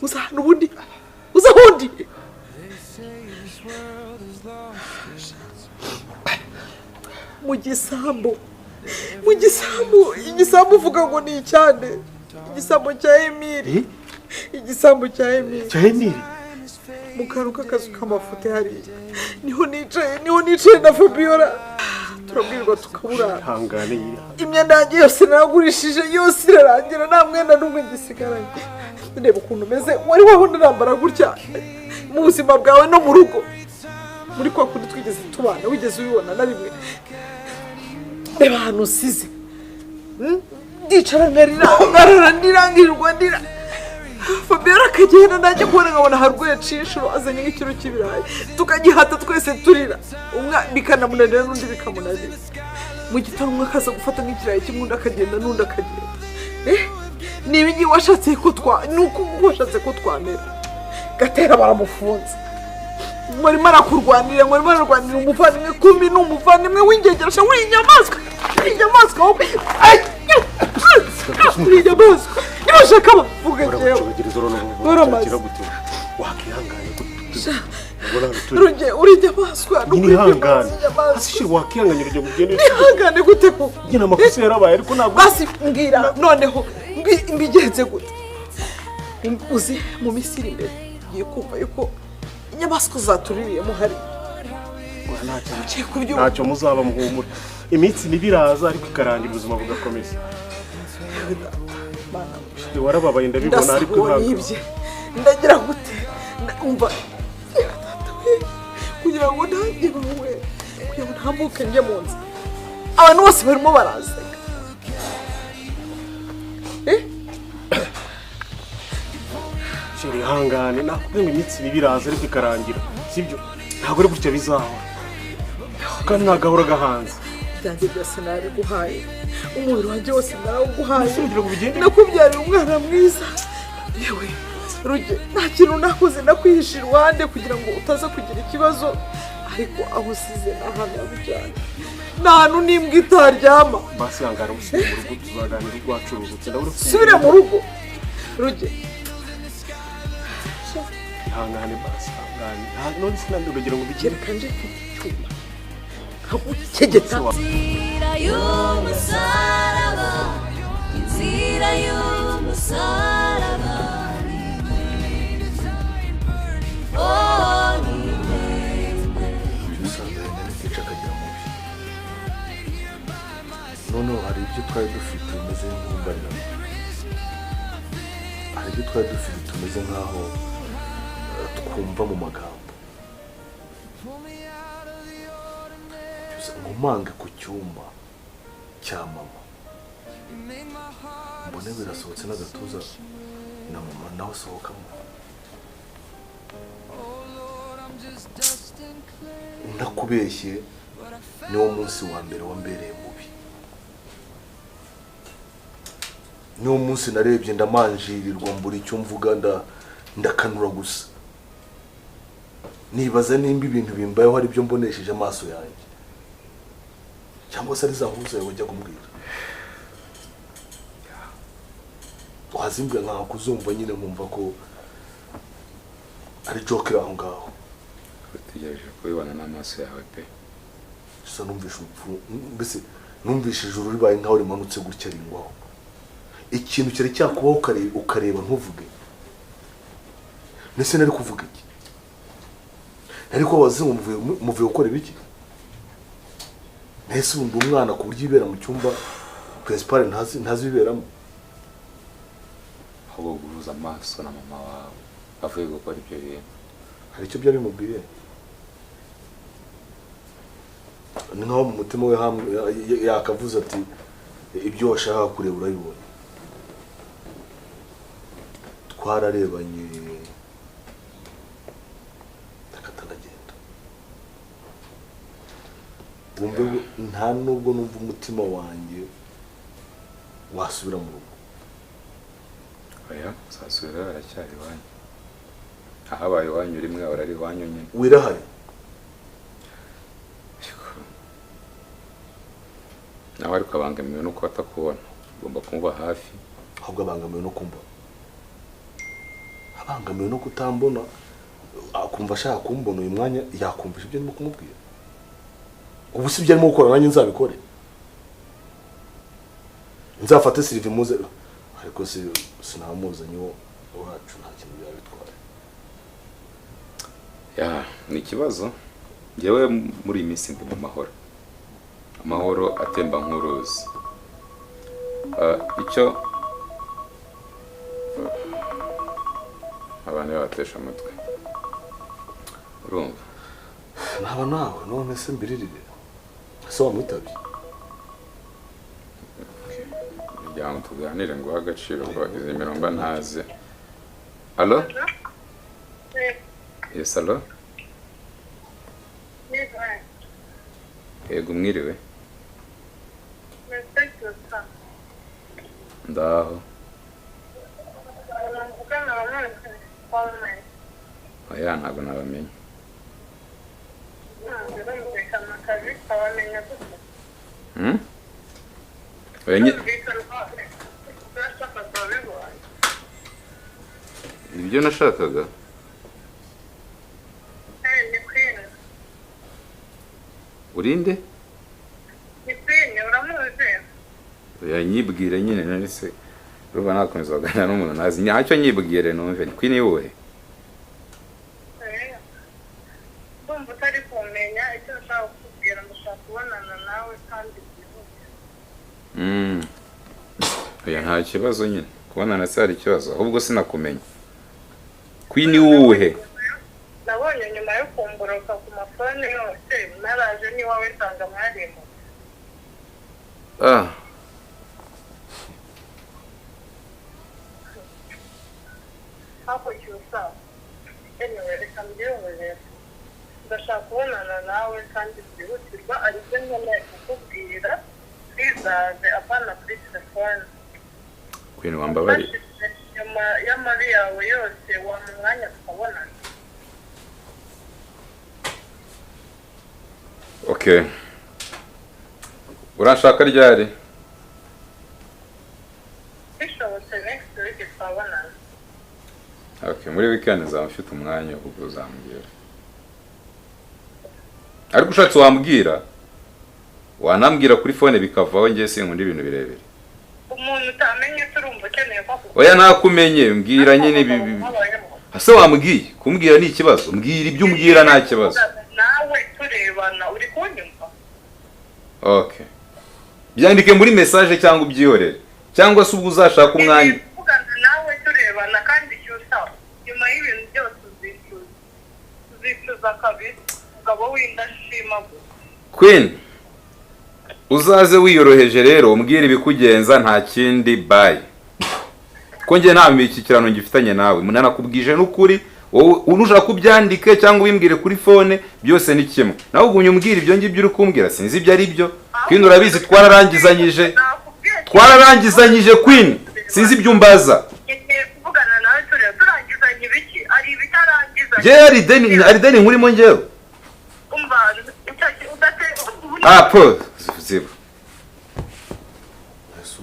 uza nubundi uza hundi igisambu uvuga ngo ni icyane igisambu cya Emile igisambu cya Emile mu kantu k'akazu k'amafuti hariya niho nicaye na Fabiola turabwirwa tukabura imyenda yanjye yose naragurishije yose irarangira nta mwenda n'umwe ngisigaranye ndeba ukuntu umeze wari wabona nambara gutya mu buzima bwawe no mu rugo muri kwa kundi twigeze tubana wigeze ubibona na rimwe reba ahantu usize ndicara ngarira ndira Fabiola akagenda nanjye kubona nkabona harwaye cinshuro azanye nk'ikiro cy'ibirayi tukagihata twese turira umwe bikanamunanira n'undi bikamunanira mu gitondo umwe akaza gufata nk'ikirayi kimwe undi akagenda n'undi akagenda niba igihe washatse ko washatse ko twanera Gatera baramufunze mwarimo arakurwanira umuvandimwe kumbi n'umuvandimwe w'ingegerasha w'inyamaswa nibashaka bavuga jewe urije baswa nihangane gute ko nyina amakosa yarabaye ariko ntabwo basi mbwira noneho mbigenze gute uzi mu Misiri imbere giye kumva yuko inyamaswa zatuririyemo hari ntacyo muzaba muhumura iminsi nibiraza ariko ikarangira ubuzima bugakomeza warababaye ndabibona ariko ntabwo ndagira gute umva kugira ngo ntange bawe kugira ngo ntambuke njye mu nzu abantu bose barimo barazega shiri hangane nakubwiye ngo iminsi nibiraza ariko ikarangira sibyo ntabwo ari gutya bizahora kandi nagahora gahanze byanjye byose nari guhaye umubiri wanjye wose narawuguhaye nakubyarira umwana mwiza yewe Ruge nta kintu nakoze nakwihisha iruhande kugira ngo utaza kugira ikibazo ariko aho usize n'ahantu habijyanye nta hantu n'imbwa itaryama basi hangara usubire mu rugo tuzaganira urwacuruzutse subire mu rugo Ruge hangane basi hangane none sinandi urugero ngo bigere kanje icyuma kabukegeta Inzira y'umusaraba Inzira y'umusaraba noneho hari ibyo twari dufite tumeze nk'imbarira hari ibyo twari dufite tumeze nk'aho twumva mu magambo nkumange ku cyumba cya mama mbone birasohotse n'agatuza na mama nawe asohokamo ndakubeshye niwo munsi wa mbere wambereye mubi niwo munsi narebye ndamanjirirwa mbura icyo mvuga ndakanura gusa nibaza nimba ibintu bimbayeho hari ibyo mbonesheje amaso yanjye cyangwa se ari za huza yawe ujya kumbwira wazimbwe nkaho kuzumva nyine nkumva ko ari joke aho ngaho utegereje kubibona n'amaso yawe pe gusa numvishe urupfu mbese numvishe ijuru ribaye nkaho rimanutse gutya ringwaho ikintu cyari cyakubaho ukareba ntuvuge nese nari kuvuga iki ariko wazimu muvuye gukora ibiki nese undi umwana ku buryo ibera mu cyumba principal ntaziberamo ahubwo guhuza amaso na mama wawe avuye gukora ibyo bintu hari icyo byari bimubwiye ni nkaho mu mutima we yakavuze ati ibyo washaka kureba urabibona twararebanye akatanagenda wumve nta nubwo numva umutima wanjye wasubira mu rugo oya uzasubira baracyari iwanyu ahabaye iwanyu rimwe ahora ari iwanyu nyine wirahari nawe ariko abangamiwe nuko batakubona ugomba kumuba hafi ahubwo abangamiwe no kumva abangamiwe no kutambona akumva ashaka kumbona uyu mwanya yakumvisha ibyo ndimo kumubwira ubu si ibyo arimo gukora nanjye nzabikore nzafate Sylvie muze ariko sinamuzanye wacu nta kintu byabitwara ya ni ikibazo njyewe muri iyi minsi ndi mu amahoro atemba nk'uruzi icyo abantu batesha amatwi urumva naba nawe none se mbiririre ese wamwitabye kugira ngo tuganire ngo uha agaciro ko izi mirongo ntazi alo yes alo yego mwiriwe ndaho oya ntabwo nabamenye ibyo nashakaga urinde oya nyibwire nyine none se ruba nakomeza kuganira n'umuntu nazi nyacyo nyibwire numve ni Queen wowe ndumva utari kumenya icyo ushaka kukubwira ndashaka kubonana nawe kandi oya nta kibazo nyine kubonana se hari ikibazo ahubwo sinakumenya Queen wowe nabonye nyuma yo kumboroka ku mafone yose naraje n'iwawe nsanga mwarimo hapo cyusa anyway reka mbyumve ndashaka kubonana nawe kandi byihutirwa ariko nkeneye kukubwira bizaze apana kuri telefone Queen wambabari nyuma y'amabi yawe yose wa mu mwanya tukabonana okay urashaka ryari bishobotse next week tukabonana okay muri weekend nzamufite umwanya wo kuzambwira ariko ushatse wambwira wanambwira kuri phone bikavaho ngiye sinkunda ibintu birebire umuntu utamenye turumva ukeneye ko oya nakumenye mbwira nyine ase wambwiye kumbwira ni ikibazo mbwira ibyo umbwira nta kibazo nawe turebana uri kunyumva okay byandike muri message cyangwa ubyihorere cyangwa se ubwo uzashaka umwanya kuvugana nawe turebana kandi cyusa nyuma y'ibintu byose uzicuza kabiri umugabo w'indashima Queen uzaze wiyoroheje rero umbwire ibikugenza nta kindi bye ko ngiye nta mikikirano ngifitanye nawe munana kubwije n'ukuri wowe unushaka kubyandike cyangwa ubimbwire kuri phone byose ni kimwe nawe ubunye umbwire ibyo ngibyo uri kumbwira sinzi ibyo ari byo Queen urabizi twararangizanyije Queen sinzi ibyo umbaza kuvugana nawe turangizanye ibiki ari bitarangiza je ari deni nkurimo ngewe umva udate po ziba ese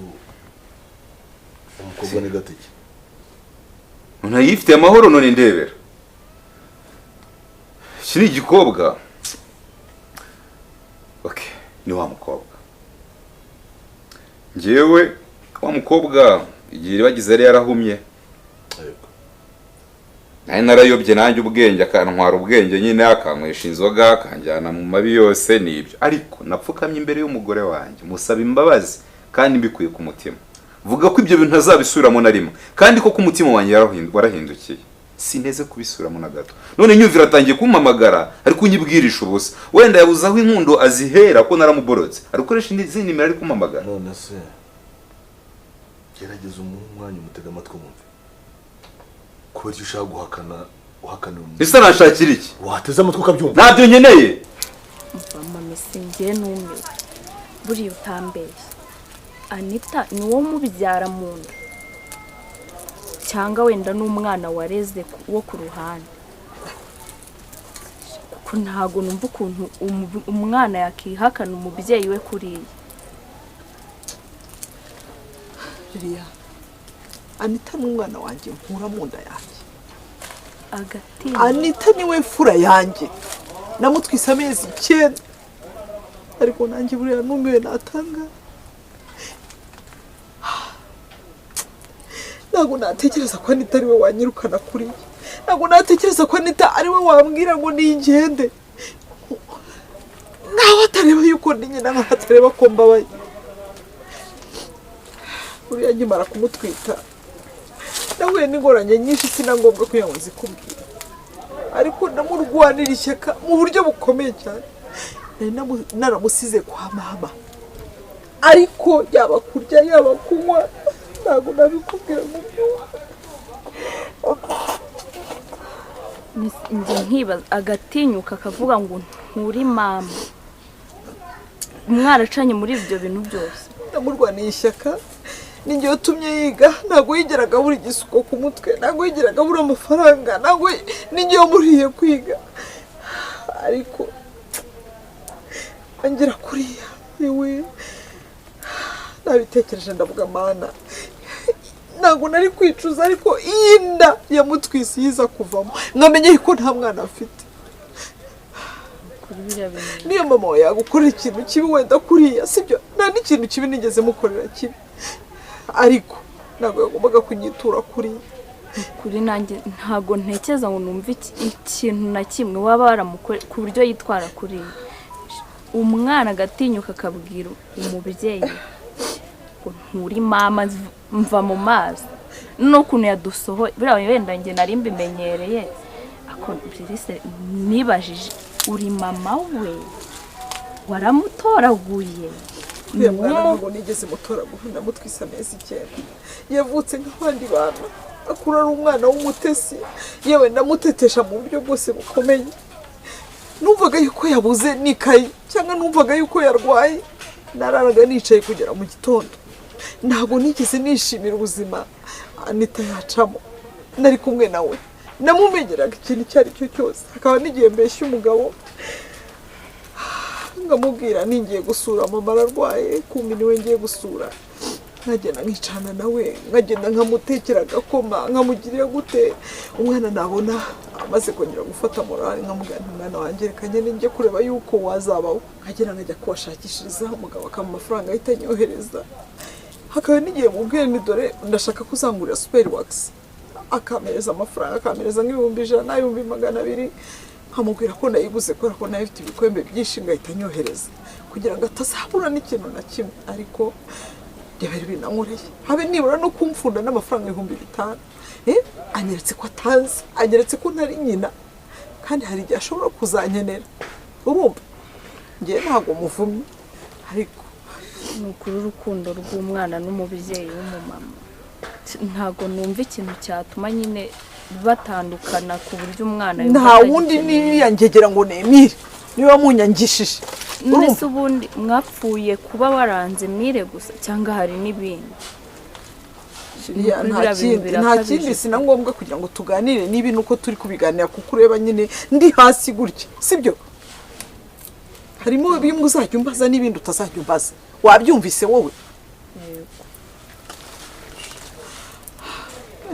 umukobwa ni gatike unayifite amahoro none ndebera kiri igikobwa okay ni wa mukobwa ngewe wa mukobwa igihe bagize yari yarahumye nari narayobye nanjye ubwenge akantwara ubwenge nyine akanywesha inzoga akanjyana mu mabi yose nibyo ariko napfukamye imbere y'umugore wanjye musaba imbabazi kandi mbikuye ku mutima vuga ko ibyo bintu ntazabisubiramo na rimwe kandi ko ku mutima wanjye warahindukiye sineze kubisubiramo na gato none nyumvira atangiye kumpamagara ariko unyibwirisha ubusa wenda yabuze aho inkundo azihera ko naramuborotse arikoresha izindi nimero ari kumpamagara none se gerageza umwanya umutega amatwi mwumve kubera ushaka guhakana umuntu ese nashakira iki wateze amatwi ukabyumva ntabyo nkeneye mama singiye numiwe buriya utambeshye Anita ni wo mubyara mu nda cyangwa wenda n'umwana wareze wo ku ruhande kuko ntago numva ukuntu umwana yakihakana umubyeyi we kuriye Ria Anita n'umwana wanjye nkura mu nda yanjye agatinya Anita niwe mfura yanjye namutwise amezi 9 ariko nanjye buriya numiwe natanga ntabwo natekereza ko Anita ari we wanyirukana kuri ntabwo natekereza ko Anita ari we wambwira ngo ningende nawe atareba yuko ndi nyina nawe atareba ko mbabaye buriya nkimara kumutwita nahuye n'ingorane nyinshi sinangombwa kugira ngo nzikubwire ariko ndamurwanira ishyaka mu buryo bukomeye cyane naramusize kwa mama ariko yaba kurya yaba kunywa ntabwo nabikubwira mu byuma njye nkibaza agatinyuka akavuga ngo nturi mama mwaracanye muri ibyo bintu byose ndamurwaniye ishyaka ninjye watumye yiga ntabwo yigeraga buri gisuko ku mutwe ntabwo yigeraga buri amafaranga ntabwo ninjye wamuriye kwiga ariko angera kuriya yewe nabitekereje ndavuga mana ntabwo nari kwicuza ariko iyi nda yamutwise yiza kuvamo nkamenye ko nta mwana afite niyo mama we yagukorera ikintu kibi wenda kuriya sibyo nta n'ikintu kibi nigeze mukorera kibi ariko ntabwo yagombaga kunyitura kuriya kuri nanjye ntabwo ntekereza ngo numve ikintu na kimwe waba waramukore ku buryo yitwara kuri umwana agatinyuka akabwira umubyeyi ngo nturi mama mva mu mazi n'ukuntu yadusohoye buriya wenda njye nari mbimenyereye ako byise nibajije uri mama we waramutoraguye uriya mwana ntabwo nigeze mutoragura ndamutwise amezi 9 yavutse nk'abandi bantu akura ari umwana w'umutesi yewe ndamutetesha mu buryo bwose bukomeye numvaga yuko yabuze n'ikayi cyangwa numvaga yuko yarwaye nararaga nicaye kugera mu gitondo ntabwo nigeze nishimira ubuzima Anita yacamo nari kumwe nawe namumenyeraga ikintu icyo ari cyo cyose akaba n'igihe mbeshya umugabo ngamubwira ningiye gusura mama ararwaye kumbi niwe ngiye gusura nkagenda nkicana nawe nkagenda nkamutekera agakoma nkamugirira gute umwana nabona amaze kongera gufata morale nkamubwira nti mwana wanjye reka njye ninjye kureba yuko wazabaho nkagenda nkajya kubashakishiriza umugabo akama amafaranga ahita anyohereza hakaba n'igihe mubwire ni dore ndashaka kuzangurira super wax akamereza amafaranga akamereza nk'ibihumbi 100 n'ibihumbi 200 nkamubwira ko nayiguze kubera ko nayo ifite ibikwembe byinshi ngahita anyohereza kugira ngo atazabura n'ikintu na kimwe ariko byabera binankoreye habe nibura no kumfunda n'amafaranga 5,000 anyeretse ko atanzi anyeretse ko ntari nyina kandi hari igihe ashobora kuzanyenera urumva ngiye ntabwo muvumye ariko ni ukuri urukundo rw'umwana n'umubyeyi w'umumama ntabwo numva ikintu cyatuma nyine batandukana ku buryo umwana nta wundi niyangegera ngo nemire niba munyangishije nese ubundi mwapfuye kuba waranze mire gusa cyangwa hari n'ibindi nta kindi sina ngombwa kugira ngo tuganire n'ibintu uko turi kubiganira kuko ureba nyine ndi hasi gutya sibyo harimo bimwe uzajya umbaza n'ibindi utazajya umbaza wabyumvise wowe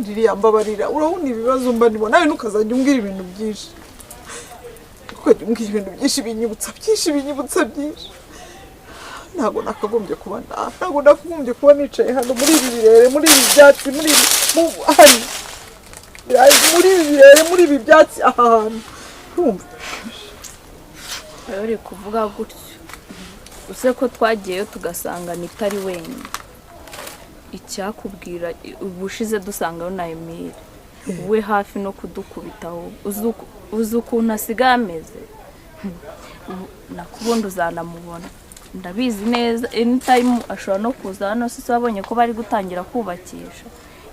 ririya mbabarira urabona ibibazo mba ndimo nawe ntukazajya umbwira ibintu byinshi ukajya umbwira ibintu byinshi binyibutsa byinshi ntabwo nakagombye kuba ntabwo nakagombye kuba nicaye hano muri ibi birere muri ibi byatsi muri ibi birere muri ibi byatsi aha hantu urumva uri kuvuga gutyo use ko twagiyeyo tugasanga nitari wenyine icyakubwira ubushize dusangayo na Emile we hafi no kudukubitaho uzi ukuntu asigaye ameze nakubundi uzanamubona ndabizi neza anytime ashobora no kuza hano sisi wabonye ko bari gutangira kubakisha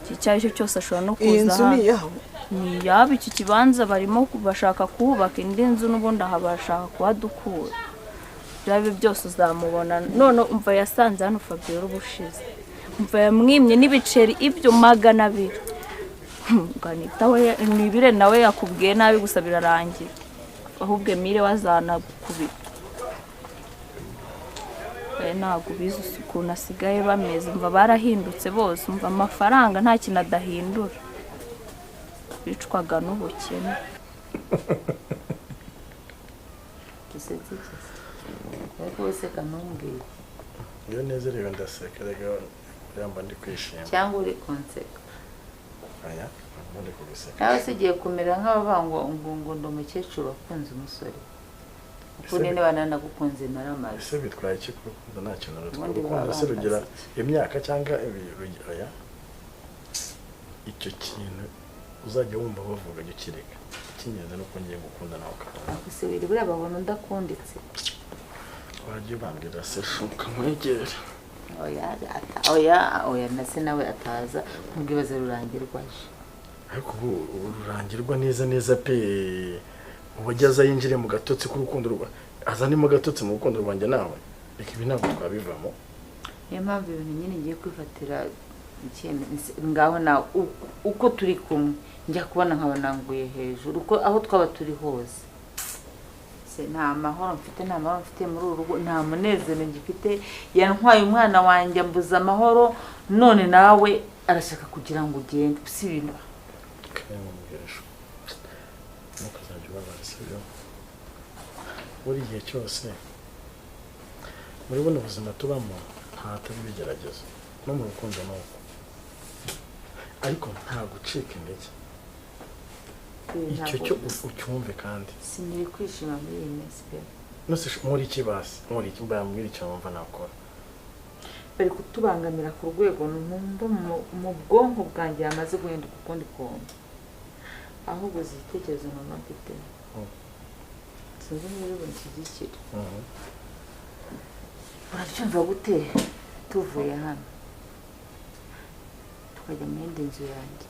iki cyari cyose ashobora no kuza hano ni yaba iki kibanza barimo bashaka kubaka indi nzu n'ubundi aha bashaka kuhadukura byabe byose uzamubona none umva yasanze hano Fabio ubushize umva yamwimye n'ibiceri ibyo 200 nganita we nibire nawe yakubwiye nabi gusa birarangira ahubwo Emile wazana kubita ntabwo bizi ukuntu asigaye bameze umva barahindutse bose umva amafaranga nta kintu adahindura bicwaga n'ubukene. gisetse ariko wese kanumbwira iyo nezerewe ndaseka rega yamba ndi kwishima cyangwa uri konseka aya ndi kubiseka nawe se ugiye kumera nk'abavuga ngo ndo umukecuru wakunze umusore kuko nene bananagukunze naramaze ese bitwaye iki kuko nta kintu rutwara se rugira imyaka cyangwa aya icyo kintu uzajya wumva bavuga gikireka kinyenze no kongera gukunda nawe ukabona ese biri buriya babona ndakunditse wagiye bambwira se shuka mwegere oya nase nawe ataza mubwibaze rurangirwa je ariko ubu rurangirwa neza pe ubugeza yinjire mu gatotsi k'urukundo rwa azanimo gatotsi mu rukundo rwanjye nawe reka ibi ntabwo twabivamo niyo mpamvu ibintu nyine ngiye kwifatira ngaho nawe uko turi kumwe njya kubona nkabananguye hejuru uko aho twaba turi hose nta mahoro mfite muri uru rugo nta munezero ngifite yantwaye umwana wanjye ambuza amahoro none nawe arashaka kugira ngo ugende si ibintu ntukazajya ubabara sibyo buri gihe cyose muri buno buzima tubamo ntatari bigeragezo no mu rukundo nuko ariko nta gucika intege icyo cyo ucyumve kandi siniri kwishima muri iyi minsi pe nose muri iki basi muri iki mbambwira icyo numva nakora bari kutubangamira ku rwego numva mu bwonko bwanjye yamaze guhinduka ukundi kuntu ahubwo zitekerezo mama mfite sinzi niba unshyigikira urabyumva gute tuvuye hano tukajya mu yindi nzu yanjye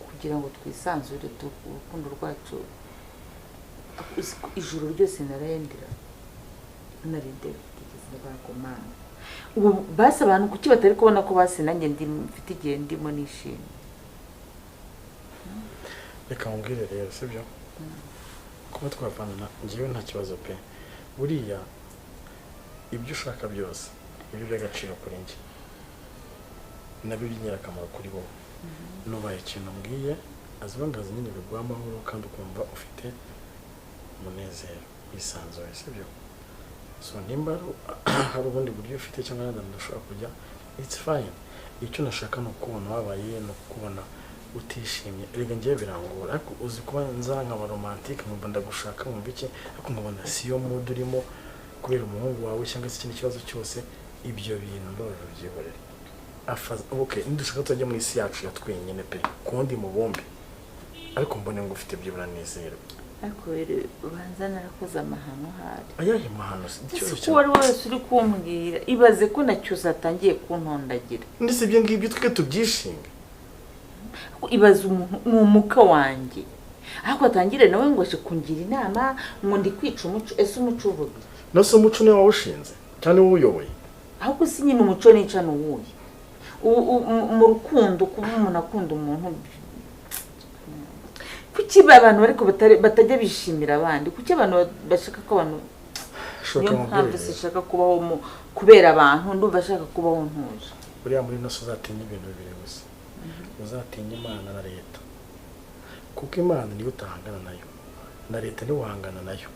kugira ngo twisanzure urukundo rwacu ijuru ryose narayendera narinde kugeza n'abakomana ubu basi abantu kuki batari kubona ko basi nanjye mfite igihe ndimo nishimye reka mbwire rero sibyo kuba twavana njyewe nta kibazo pe buriya ibyo ushaka byose ibyo by'agaciro kuri njye nabyo by'ingirakamaro kuri wowe nubaye ikintu mbwiye azibangaza nyine biguha amahoro kandi ukumva ufite umunezero wisanzuye sibyo so nimba hari ubundi buryo ufite cyangwa n'ahandi ushobora kujya it's fine icyo nashaka ni ukubona wabaye no kubona utishimye erega ngiye birangora ariko uzi kuba nza nkaba romantique nkumva ndagushaka nkumva iki ariko nkabona siyo mood urimo kubera umuhungu wawe cyangwa se ikindi kibazo cyose ibyo bintu ndoro byihorera okay ndushaka tujya muri isi yacu ya twenyine pe kundi mu bombe ariko mbone ngo ufite byibura nezero ariko ubanza narakoze amahano hari ayahe mahano cyo wari wese uri kumbwira ibaze ko nacyuza atangiye kuntondagira ndise ibyo ngibyo twe tubyishinga ibaze umuntu n'umuka wanjye ariko atangire nawe ngo aje kungira inama ngo ndi kwica umuco ese umuco uvuga nase umuco ni wawushinze cyane uyoboye ahubwo si nyine umuco nica n'uwuye mu rukundo kuba umuntu akunda umuntu kuki abantu ariko batajya bishimira abandi kuki abantu bashaka ko abantu niyo mpamvu sishaka kubaho kubera abantu ndumva ashaka kubaho ntuje buriya muri nose uzatinya ibintu bibiri gusa uzatinya Imana na leta kuko Imana niyo utahangana nayo na leta niyo uhangana nayo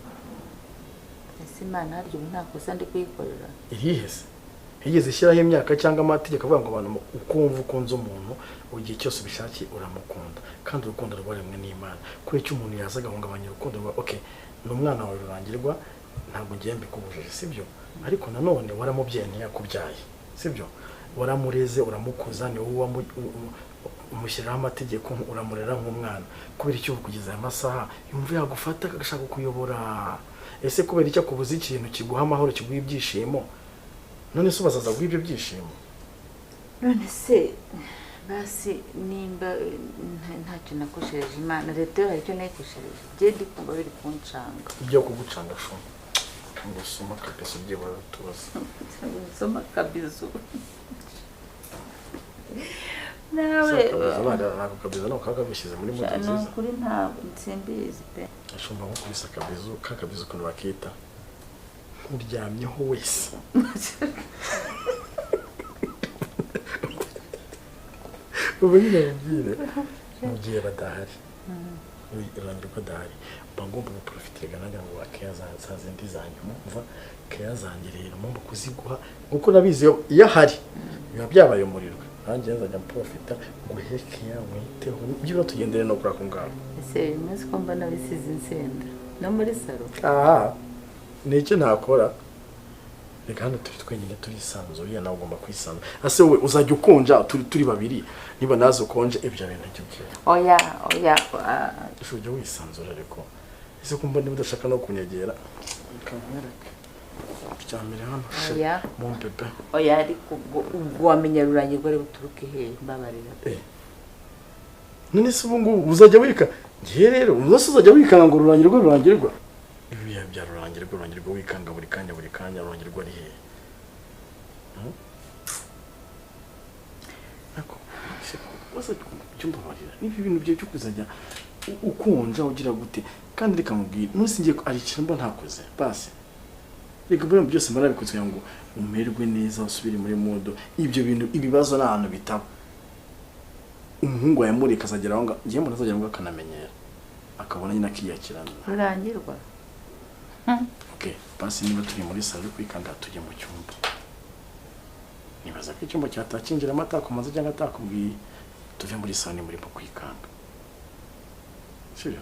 ese Imana haryo nta kosa ndi kuyikorera irihese higeze ishyiraho imyaka cyangwa amategeko avuga ngo abantu ukumva ukunze umuntu igihe cyose ubishakiye uramukunda kandi urukundo rwaremwe n'Imana kuri icyo umuntu yaza agahungabanya urukundo rwa okay n'umwana wawe rurangirwa ntabwo ngiye mbikubujije sibyo ariko nanone waramubyeyi ntiyakubyaye sibyo waramureze uramukuza ni wowe umushyiraho amategeko uramurera nk'umwana kubera icyo kugeza aya masaha yumva yagufata agashaka kuyobora ese kubera icyo akubuza ikintu kiguha amahoro kiguha ibyishimo none se ubazaza guha ibyo byishimo none se basi nimba ntacyo nakoshereje Imana leta yo hari icyo nayikoshereje ngiye ndi kumva biri kuncanga ibyo kugucanga shuma ngo soma kabisa byibura tubaza soma kabizo nawe nako kabizo no kakabishyize muri mudu nziza no kuri ntabwo nsimbizi pe ashumba nko kubisa kabizo kakabizo kuno bakita uryamyeho wese ubu nyine mbwire byaje mu gihe badahari urangire ko adahari mba ngomba guprofitira nagira ngo keya za zindi zanyuma mva keya zanjye rero mpamvu kuziguha kuko nabizi iyo ahari biba byabaye umurirwa nanjye nzajya mprofita nguhe keya mwiteho niba tugendere no kuri ako ngaho ese maze ko mbona bisize insenda no muri salo ni iki nakora reka hano turi twenyine turisanzuye nawe ugomba kwisanzura ase wowe uzajya ukonja turi babiri niba nazo ukonje ibyo bintu by'ubwira oya ujya wisanzura ariko ese kumva niba udashaka no kunyegera kamwereke byamire hano mu bebe oya ariko ubwo wamenya rurangirwa ari buturuke he mbabarira none se ubu ngubu uzajya wika ngiye rero uzajya wikanga ngo rurangirwa ibi bihe bya rurangirwa wikanga buri kanya rurangirwa ari hehe ako wasa cyumba barira nibi bintu byo kuzajya ukonja ugira gute kandi reka mubwira nusi ngiye ari kiramba ntakoze basi reka buri byose marabikoze ngo umerwe neza usubire muri modo ibyo bintu ibibazo n'ahantu bitaba umuhungu yamureka azagera aho ngiye mbona azagera ngo akanamenyera akabona nyine akiyakirana rurangirwa okay basi niba turi muri salo kwikanga tujye mu cyumba nibaza ko icyumba cyatakinjira amata kumaze cyangwa atakubwiye tuve muri salo ni muri po kwikanga sibyo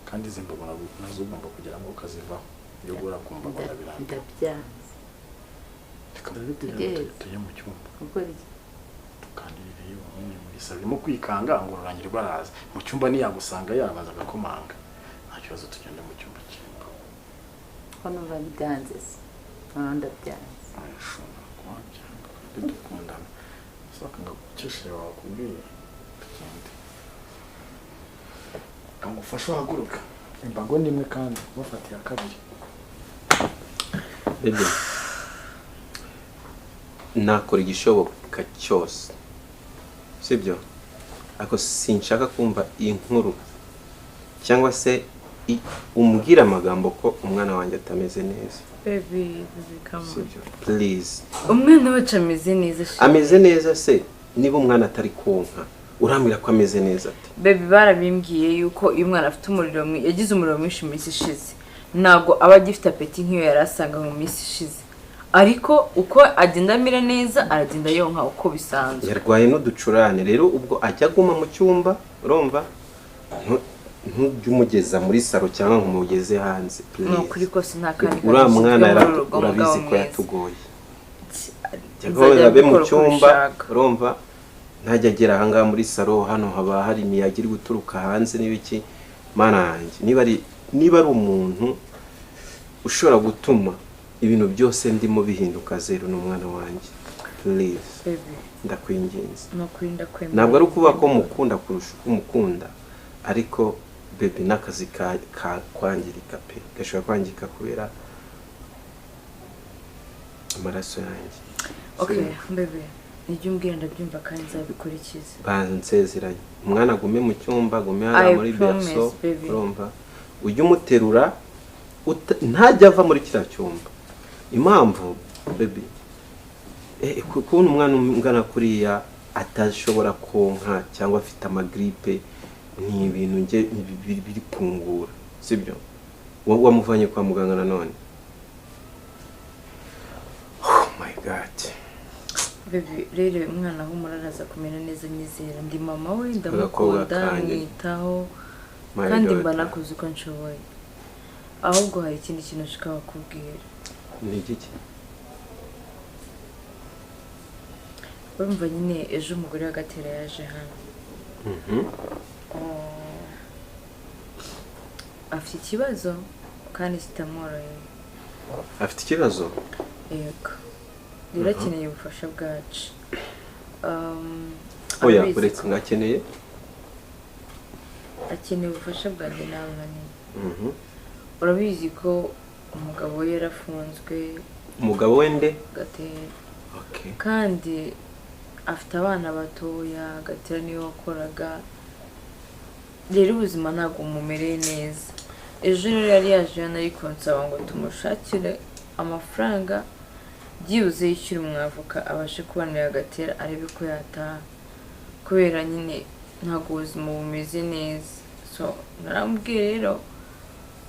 kandi izi mboga nazo ugomba kugira ngo ukazivaho iyo gura kumva ngo biranda tujye mu cyumba kandi rero nyine muri salo irimo kwikanga ngo rurangirwa araza mu cyumba niyagusanga yabaza agakomanga nta kibazo tugende mu cyumba cy'imba ko numva byanze se ndabyanze ashobora kuba byanga kandi dukundana saka ngakukeshe wakubwiye tugende kamufasha uhaguruka imbago nimwe kandi bafatiye kabiri bebe nakora igishoboka cyose sibyo ako sinshaka kumva inkuru cyangwa se umbwira amagambo ko umwana wanjye atameze neza baby come sibyo please umwana wacu ameze neza se niba umwana atari konka urambira ko ameze neza ati baby barabimbwiye yuko uyu mwana afite umuriro yagize umuriro mwinshi mu minsi ishize ntago aba agifite apeti nk'iyo yari asanga mu minsi ishize ariko uko agenda amira neza aragenda yonka uko bisanzwe yarwaye n'uducurane rero ubwo ajya guma mu cyumba urumva ntujye umugeza muri salo cyangwa ngo umugeze hanze no kuri kose nta kandi uriya mwana urabizi ko yatugoye jya be mu cyumba urumva ntajya agera ahangaha muri salo hano haba hari imiyaga iri guturuka hanze n'ibiki mana yanjye niba ari umuntu ushobora gutuma ibintu byose ndimo bihinduka zero n'umwana wanjye please ndakwinginze ntabwo ari ukuba ko mukunda kurusha uko umukunda ariko bebe n'akazi kwangirika pe gashobora kwangirika kubera amaraso yanjye okay bebe nijye umbwira ndabyumva kandi nzabikurikiza bansezeranye umwana agume mu cyumba agume hano muri berso urumva ujye umuterura ntajya ava muri kiriya cyumba impamvu bebe kubona umwana ungana kuriya atashobora konka cyangwa afite amagripe ni ibintu nge biri kungura sibyo wowe wamuvanye kwa muganga nanone oh my god bebe rero umwana aho muraraza kumera neza nyizera ndi mama we ndamukunda mwitaho kandi mba nakoze uko nshoboye ahubwo hari ikindi kintu nshaka bakubwira ni iki urumva nyine ejo umugore w'agatera yaje hano afite ikibazo kandi kitamworoheye afite ikibazo yego rero akeneye ubufasha bwacu oya uretse ngakeneye akeneye ubufasha bwanjye nawe hanini urabizi ko umugabo we yarafunzwe umugabo we nde gatera okay kandi afite abana batoya gatera niyo wakoraga rero ubuzima ntabwo umumereye neza ejo rero yari yaje hano ariko nsaba ngo tumushakire amafaranga byibuze yishyura umwavoka abashe kubanira gatera arebe ko yataha kubera nyine ntabwo ubuzima bumeze neza. So naramubwiye rero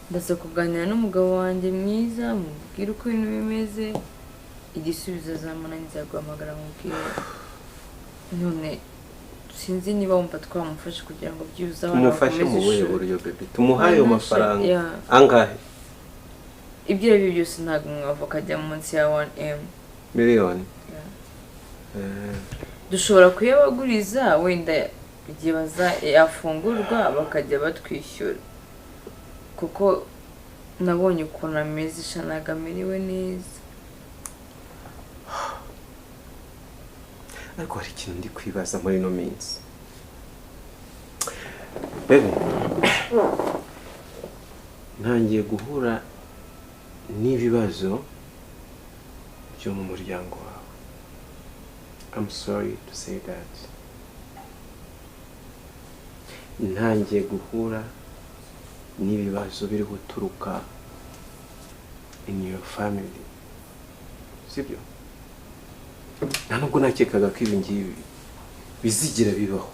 ndaza kuganira n'umugabo wanjye mwiza mubwira uko ibintu bimeze, igisubizo azamunaniza guhamagara mubwire. None sinzi niba wumva twamufasha kugira ngo byuze abana bakomeze ishuri. Tumufashe mu buryo bebe, tumuhaye ayo mafaranga angahe? Ibyo ari byo byose ntabwo umwavoka ajya munsi ya 1M miliyoni. Dushobora kuyabaguriza wenda igihe yafungurwa bakajya batwishyura, kuko nabonye ukuntu ameze ishanaga ameriwe neza. Ariko hari ikintu ndi kwibaza muri ino minsi bebe, ntangiye guhura n'ibibazo byo mu muryango wawe. I'm sorry to say that. Ntangiye guhura n'ibibazo biri guturuka in your family, sibyo? Nta nubwo nakekaga ko ibi ngibi bizigira bibaho.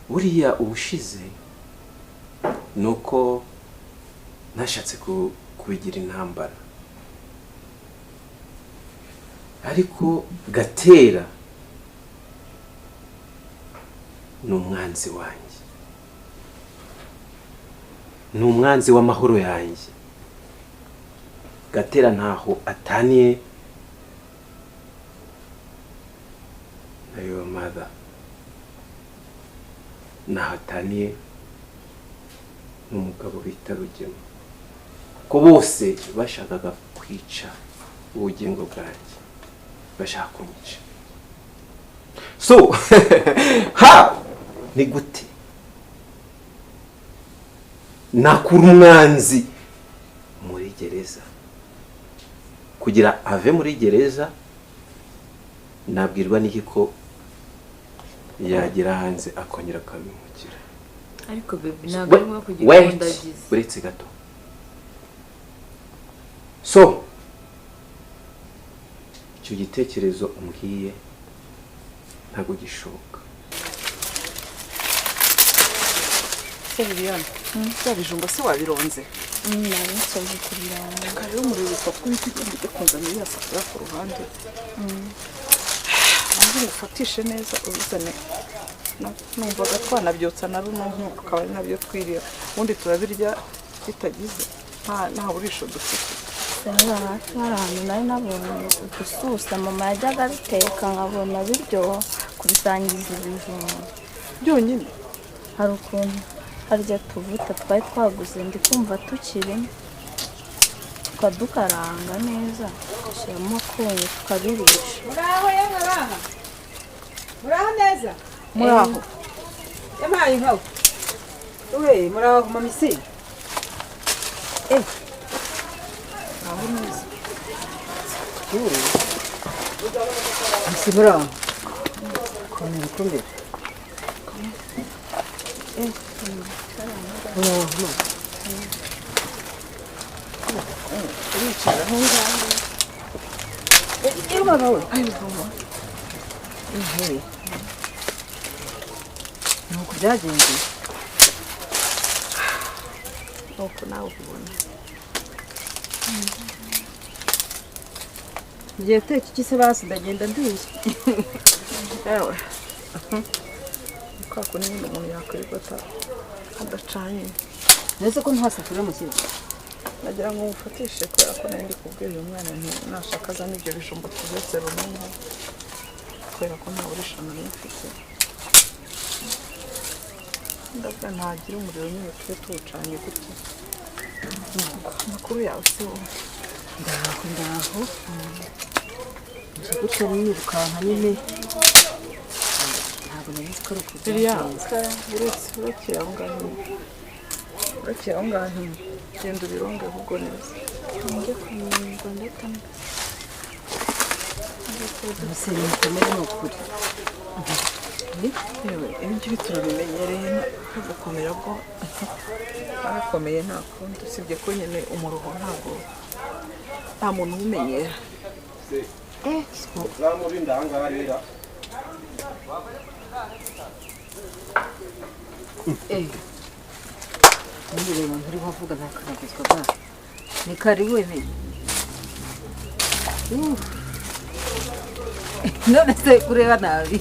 Buriya ubushize nuko nashatse kubigira intambara, ariko Gatera ni umwanzi wanjye, ni umwanzi w'amahoro yanjye. Gatera ntaho ataniye na your mother, ntaho ataniye n'umugabo bita Rugema, ko bose bashakaga kwica ubugingo bwanjye, bashaka kunyica. So ha ni gute nakura umwanzi muri gereza kugira ave muri gereza? Nabwirwa n'iki ko yagira hanze akongera akabimukira? Ariko bebe ntabwo arimo kugira ngo ndagize uretse gato. So icyo gitekerezo umbwiye ntabwo gishoboka. Liliane, bya bijumba se wabironze? Nari nsoje kubiranga. Kare umuriro ufatwa n'ikindi kuzana ya safuriya ku ruhande. Ntabwo ufatishe neza ubizane. Numvaga twanabyotsa na runo nk'uko akaba ari nabyo twiriye. Ubundi turabirya bitagize. Nta burisho dufite. Hari ahantu nari nabonye udususa mama yajyaga abiteka nkabona biryoha kubisangiza ibijumba byonyine. Hari ukuntu harya tuvuta twari twaguze ndi kumva tukirimo, tukadukaranga neza tugashyiramo akunyu tukabirisha. Muraho neza? Muraho. Yampaye inkawe. Muraho mamisi? Aho neza. Isi muraho. Komera. Uricara aho ngaho. Mama we. Nuko byagenze. Nuko nawe ubona. Ngiye guteka iki se basi ndagenda ndiye. Ewe. Kwa kuni umuntu yakwirirwa adacanye. Nese ko ntasafuriya mu kintu. Nagira ngo ufatishe kubera ko nari kubwira uyu mwana nashakaza n'ibyo bijumba tuzetse runini kubera ko nta burisha nari mfite. Ndabwo ntagira umuriro nyine tube tuwucanye gutya. Amakuru yawe se wowe? Ndaho. Nzi gutya nirukanka nyine. Ntabwo nari nzi ko ari ukujya. Urekeye aho ngaho. Urekeye aho ngaho. Genda ubironge ahubwo neza. Njye kumenya ndetamo. Umusore mukomere ni ukuri. Yewe ibyo turabimenyereye gukomera bwo arakomeye nta kundi usibye ko nyine umuruho nta muntu ubimenyera. Zamurinda ahangaha rero. Nire ngo nturi kuvuga ntakaraguzwa bwa. Ni kari wewe. None se kureba nabi.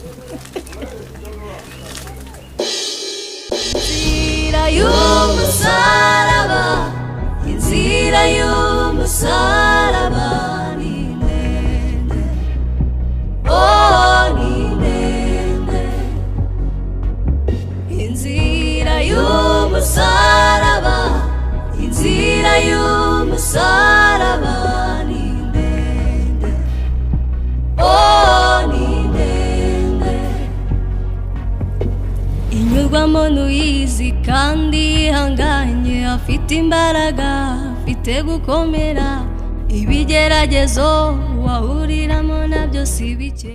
Inzira y'umusaraba, inzira y'umusaraba ni ndende, oh ni ndende. Inzira y'umusaraba, inzira y'umusaraba ni ndende, oh ni ndende. Inyurwamo n'uyizi kandi ihanganye, afite imbaraga, afite gukomera, ibigeragezo wahuriramo nabyo si bike.